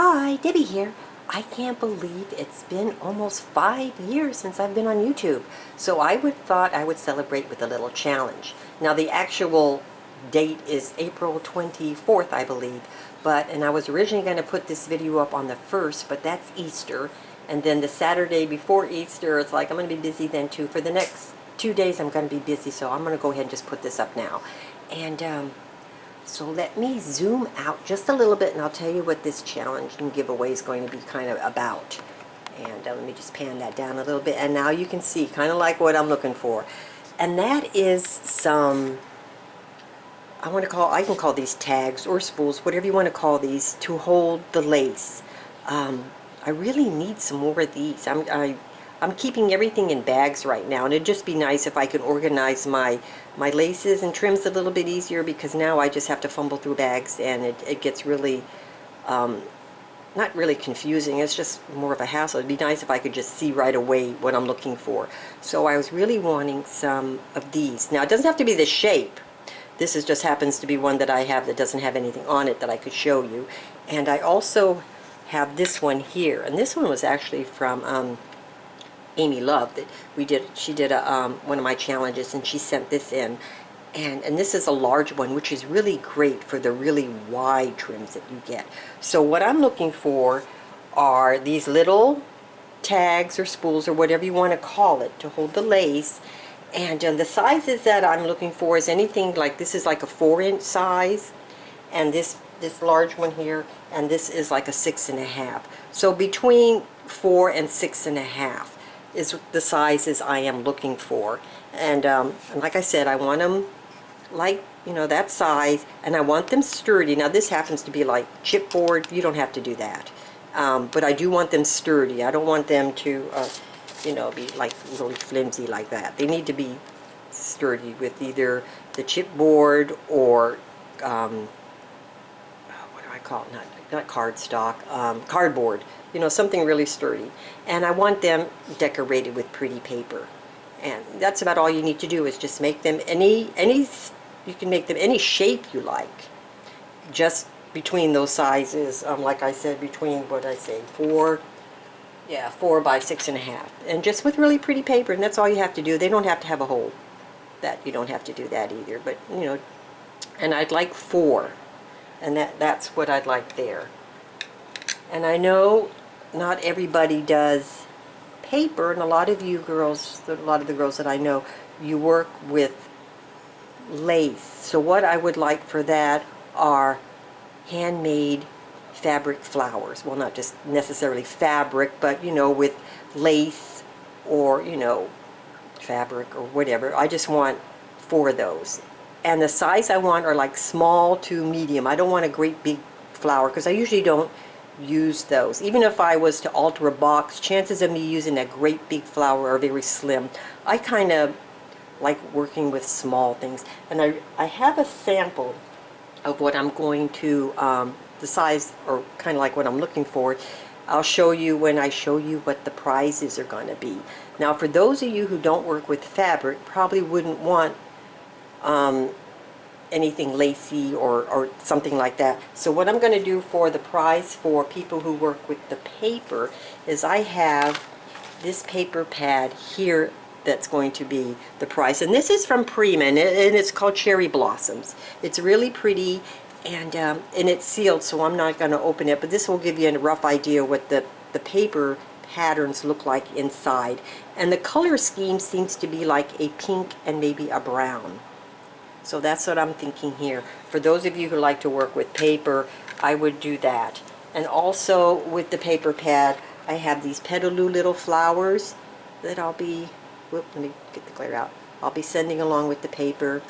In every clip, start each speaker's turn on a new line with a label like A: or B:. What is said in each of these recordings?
A: Hi, Debbie here. I can't believe it's been almost 5 years since I've been on YouTube. So I thought I would celebrate with a little challenge. Now the actual date is April 24th, I believe. And I was originally going to put this video up on the 1st, but that's Easter. And then the Saturday before Easter, it's like I'm going to be busy then too. For the next 2 days I'm going to be busy, so I'm going to go ahead and just put this up now. And so let me zoom out just a little bit and I'll tell you what this challenge and giveaway is going to be kind of about. And let me just pan that down a little bit, and now you can see kind of like what I'm looking for. And that is some, I can call these tags or spools, whatever you want to call these, to hold the lace. I really need some more of these. I'm keeping everything in bags right now, and it'd just be nice if I could organize my laces and trims a little bit easier, because now I just have to fumble through bags and it gets really, not really confusing, it's just more of a hassle. It'd be nice if I could just see right away what I'm looking for. So I was really wanting some of these. Now it doesn't have to be this shape. This just happens to be one that I have that doesn't have anything on it that I could show you. And I also have this one here, and this one was actually from Amy Love that she did one of my challenges, and she sent this in, and this is a large one, which is really great for the really wide trims that you get. So what I'm looking for are these little tags or spools or whatever you want to call it to hold the lace, and the sizes that I'm looking for is anything like, this is like a 4-inch size, and this large one here, and this is like a 6.5. So between 4 and 6.5 is the sizes I am looking for. And like I said, I want them like, you know, that size, and I want them sturdy. Now this happens to be like chipboard. You don't have to do that, but I do want them sturdy. I don't want them to you know, be like really flimsy like that. They need to be sturdy with either the chipboard or what do I call it, not cardstock, cardboard, you know, something really sturdy. And I want them decorated with pretty paper. And that's about all you need to do, is just make them you can make them any shape you like, just between those sizes. Like I said, between, what did I say, 4 by 6.5, and just with really pretty paper, and that's all you have to do. They don't have to have a hole. That you don't have to do that either, but you know. And I'd like 4, and that's what I'd like there. And I know not everybody does paper, and a lot of you girls, a lot of the girls that I know, you work with lace. So what I would like for that are handmade fabric flowers. Well, not just necessarily fabric, but you know, with lace or, you know, fabric or whatever. I just want 4 of those. And the size I want are like small to medium. I don't want a great big flower, because I usually don't use those. Even if I was to alter a box, chances of me using a great big flower are very slim. I kind of like working with small things. And I have a sample of what I'm going to, the size, or kind of like what I'm looking for. I'll show you when I show you what the prizes are going to be. Now for those of you who don't work with fabric, probably wouldn't want anything lacy or something like that. So what I'm going to do for the prize for people who work with the paper is I have this paper pad here that's going to be the prize. And this is from Prima, and it's called Cherry Blossoms. It's really pretty, and it's sealed, so I'm not going to open it, but this will give you a rough idea what the paper patterns look like inside. And the color scheme seems to be like a pink and maybe a brown. So that's what I'm thinking here. For those of you who like to work with paper, I would do that. And also with the paper pad, I have these petaloo little flowers that I'll be, let me get the glare out. I'll be sending along with the paper.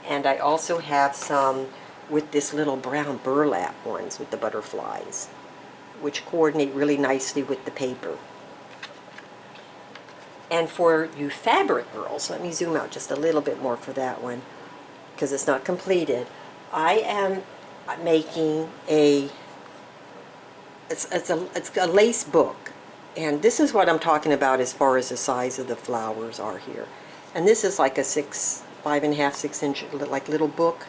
A: And I also have some with this little brown burlap ones with the butterflies, which coordinate really nicely with the paper. And for you fabric girls, let me zoom out just a little bit more for that one, because it's not completed. I am making it's a lace book, and this is what I'm talking about as far as the size of the flowers are here. And this is like a 5.5, 6 inch like little book.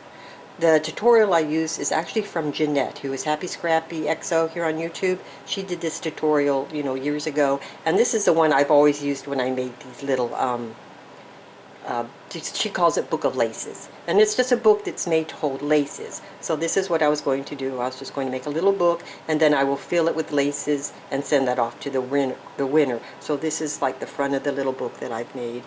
A: the tutorial I use is actually from Jeanette, who is Happy Scrappy XO here on YouTube. She did this tutorial, you know, years ago, and this is the one I've always used when I made these little, she calls it Book of Laces. And it's just a book that's made to hold laces. So this is what I was going to do. I was just going to make a little book, and then I will fill it with laces and send that off to the winner. So this is like the front of the little book that I've made.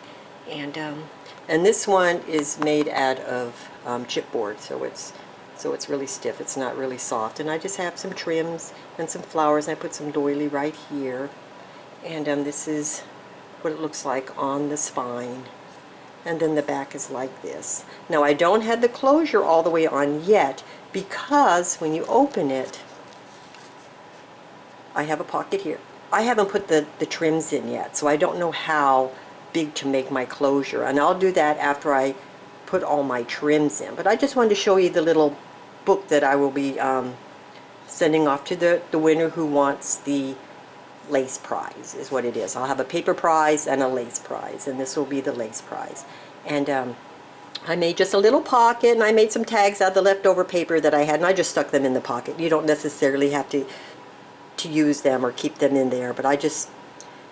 A: And this one is made out of chipboard, so it's really stiff. It's not really soft. And I just have some trims and some flowers, and I put some doily right here. And this is what it looks like on the spine. And then the back is like this. Now I don't have the closure all the way on yet, because when you open it, I have a pocket here. I haven't put the trims in yet, so I don't know how big to make my closure, and I'll do that after I put all my trims in. But I just wanted to show you the little book that I will be sending off to the winner who wants the lace prize, is what it is. I'll have a paper prize and a lace prize, and this will be the lace prize. And I made just a little pocket, and I made some tags out of the leftover paper that I had, and I just stuck them in the pocket. You don't necessarily have to use them or keep them in there, but I just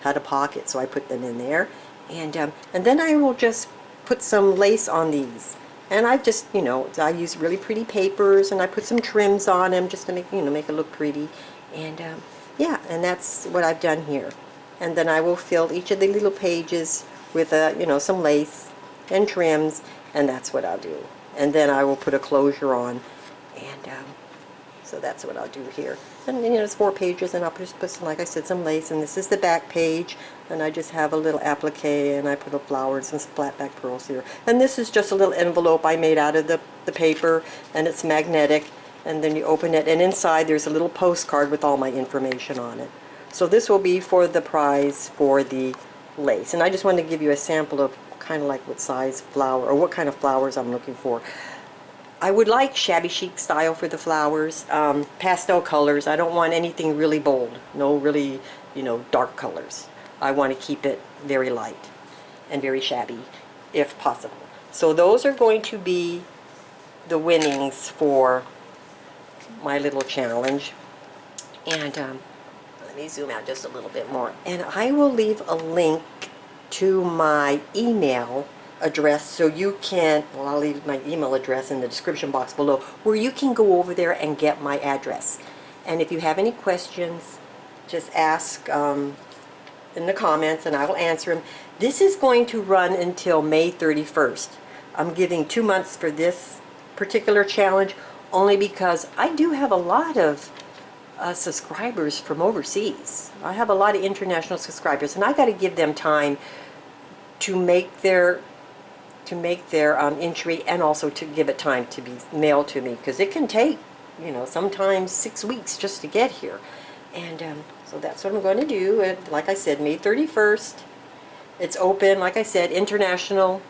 A: had a pocket, so I put them in there. And then I will just put some lace on these. And I just, you know, I use really pretty papers, and I put some trims on them just to make, you know, make it look pretty. And yeah, and that's what I've done here. And then I will fill each of the little pages with, you know, some lace and trims, and that's what I'll do. And then I will put a closure on, and so that's what I'll do here. And you know, it's 4 pages, and I'll just put some, like I said, some lace, and this is the back page, and I just have a little applique, and I put a flower and some flat back pearls here. And this is just a little envelope I made out of the paper, and it's magnetic, and then you open it, and inside there's a little postcard with all my information on it. So this will be for the prize for the lace, and I just wanted to give you a sample of kind of like what size flower, or what kind of flowers I'm looking for. I would like shabby chic style for the flowers, pastel colors. I don't want anything really bold, no really, you know, dark colors. I want to keep it very light and very shabby, if possible. So those are going to be the winnings for my little challenge. And let me zoom out just a little bit more. And I will leave a link to my email address, so you can, well, I'll leave my email address in the description box below, where you can go over there and get my address. And if you have any questions, just ask in the comments, and I will answer them. This is going to run until May 31st. I'm giving 2 months for this particular challenge, only because I do have a lot of subscribers from overseas. I have a lot of international subscribers, and I got to give them time to make their entry, and also to give it time to be mailed to me, because it can take, you know, sometimes 6 weeks just to get here. And so that's what I'm going to do. And like I said, May 31st. It's open, like I said, international.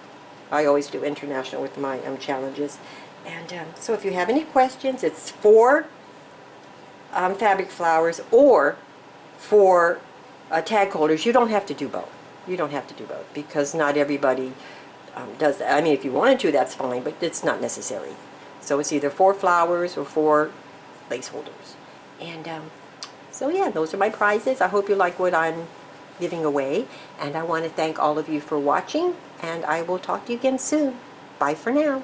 A: I always do international with my challenges. And so if you have any questions, it's for fabric flowers or for tag holders. You don't have to do both. You don't have to do both, because not everybody does that. I mean, if you wanted to, that's fine, but it's not necessary. So it's either 4 flowers or 4 lace holders. And so yeah, those are my prizes. I hope you like what I'm giving away, and I want to thank all of you for watching, and I will talk to you again soon. Bye for now.